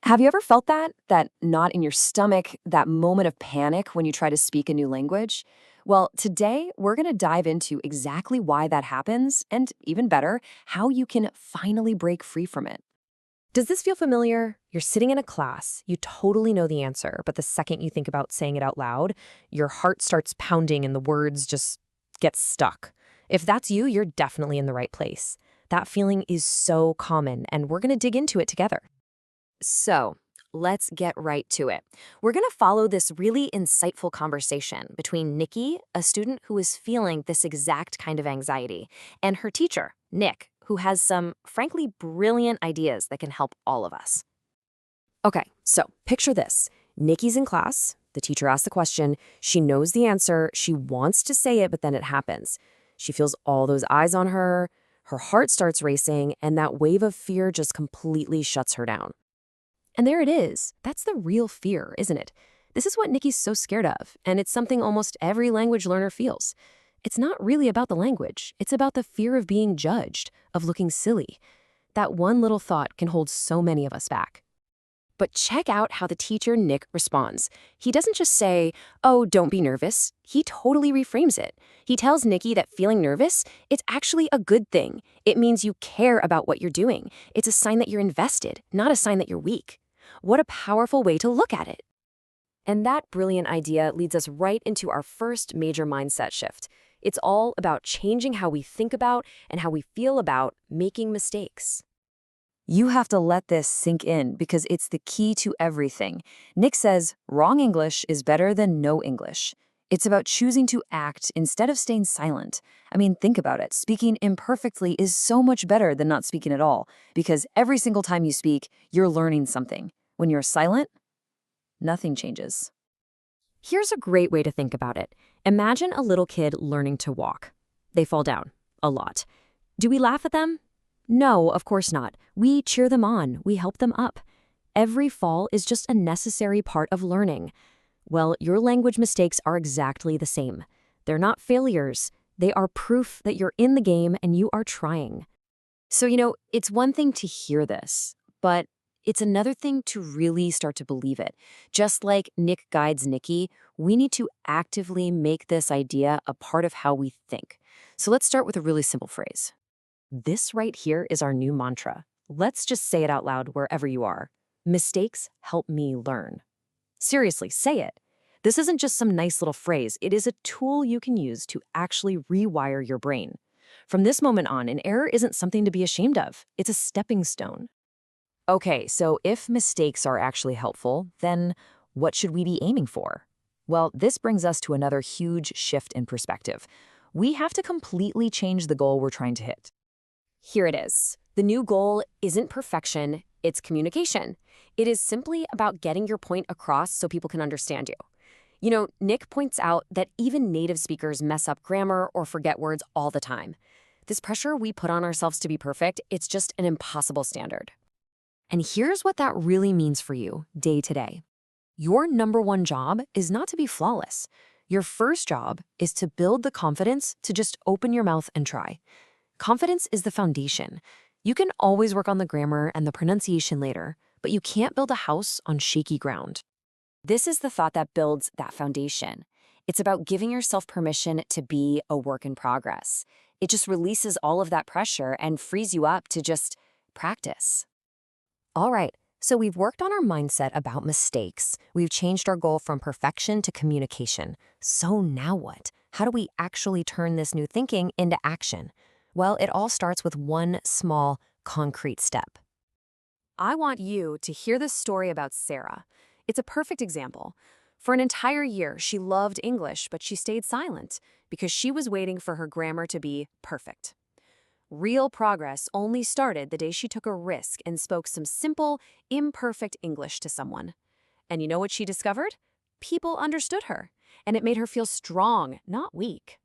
Have you ever felt that knot in your stomach, that moment of panic when you try to speak a new language? Well, today we're going to dive into exactly why that happens and, even better, how you can finally break free from it. Does this feel familiar? You're sitting in a class, you totally know the answer, but the second you think about saying it out loud, your heart starts pounding and the words just get stuck. If that's you, you're definitely in the right place. That feeling is so common, and we're going to dig into it together. So, let's get right to it. We're going to follow this really insightful conversation between Nikki, a student who is feeling this exact kind of anxiety, and her teacher, Nick, who has some, frankly, brilliant ideas that can help all of us. Okay, so picture this. Nikki's in class, the teacher asks the question, she knows the answer, she wants to say it, but then it happens. She feels all those eyes on her heart starts racing, and that wave of fear just completely shuts her down. And there it is. That's the real fear, isn't it? This is what Nikki's so scared of, and it's something almost every language learner feels. It's not really about the language. It's about the fear of being judged, of looking silly. That one little thought can hold so many of us back. But check out how the teacher, Nick, responds. He doesn't just say, "Oh, don't be nervous." He totally reframes it. He tells Nikki that feeling nervous, it's actually a good thing. It means you care about what you're doing. It's a sign that you're invested, not a sign that you're weak. What a powerful way to look at it. And that brilliant idea leads us right into our first major mindset shift. It's all about changing how we think about and how we feel about making mistakes. You have to let this sink in because it's the key to everything. Nick says, wrong English is better than no English. It's about choosing to act instead of staying silent. I mean, think about it. Speaking imperfectly is so much better than not speaking at all, because every single time you speak, you're learning something. When you're silent, nothing changes. Here's a great way to think about it. Imagine a little kid learning to walk. They fall down, a lot. Do we laugh at them? No, of course not. We cheer them on, we help them up. Every fall is just a necessary part of learning. Well, your language mistakes are exactly the same. They're not failures. They are proof that you're in the game and you are trying. So, it's one thing to hear this, but it's another thing to really start to believe it. Just like Nick guides Nikki, we need to actively make this idea a part of how we think. So let's start with a really simple phrase. This right here is our new mantra. Let's just say it out loud wherever you are. Mistakes help me learn. Seriously, say it. This isn't just some nice little phrase. It is a tool you can use to actually rewire your brain. From this moment on, an error isn't something to be ashamed of. It's a stepping stone. Okay, so if mistakes are actually helpful, then what should we be aiming for? Well, this brings us to another huge shift in perspective. We have to completely change the goal we're trying to hit. Here it is. The new goal isn't perfection, it's communication. It is simply about getting your point across so people can understand you. Nick points out that even native speakers mess up grammar or forget words all the time. This pressure we put on ourselves to be perfect, it's just an impossible standard. And here's what that really means for you day to day. Your number one job is not to be flawless. Your first job is to build the confidence to just open your mouth and try. Confidence is the foundation. You can always work on the grammar and the pronunciation later, but you can't build a house on shaky ground. This is the thought that builds that foundation. It's about giving yourself permission to be a work in progress. It just releases all of that pressure and frees you up to just practice. All right, so we've worked on our mindset about mistakes. We've changed our goal from perfection to communication. So now what? How do we actually turn this new thinking into action? Well, it all starts with one small, concrete step. I want you to hear this story about Sarah. It's a perfect example. For an entire year, she loved English, but she stayed silent because she was waiting for her grammar to be perfect. Real progress only started the day she took a risk and spoke some simple, imperfect English to someone. And you know what she discovered? People understood her, and it made her feel strong, not weak.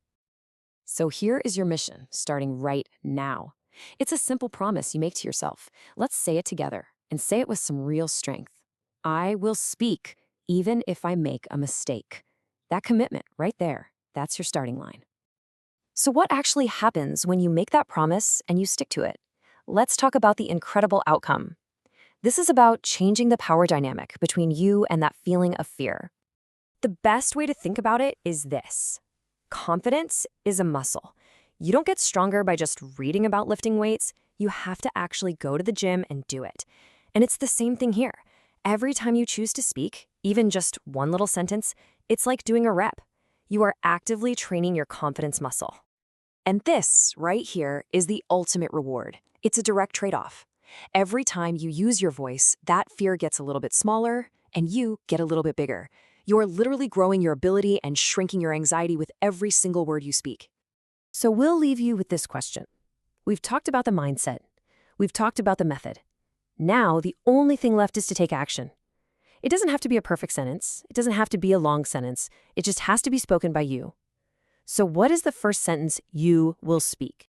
So here is your mission, starting right now. It's a simple promise you make to yourself. Let's say it together, and say it with some real strength. I will speak, even if I make a mistake. That commitment right there, that's your starting line. So what actually happens when you make that promise and you stick to it? Let's talk about the incredible outcome. This is about changing the power dynamic between you and that feeling of fear. The best way to think about it is this. Confidence is a muscle. You don't get stronger by just reading about lifting weights. You have to actually go to the gym and do it. And it's the same thing here. Every time you choose to speak, even just one little sentence, it's like doing a rep. You are actively training your confidence muscle. And this, right here, is the ultimate reward. It's a direct trade-off. Every time you use your voice, that fear gets a little bit smaller, and you get a little bit bigger. You're literally growing your ability and shrinking your anxiety with every single word you speak. So we'll leave you with this question. We've talked about the mindset. We've talked about the method. Now, the only thing left is to take action. It doesn't have to be a perfect sentence. It doesn't have to be a long sentence. It just has to be spoken by you. So what is the first sentence you will speak?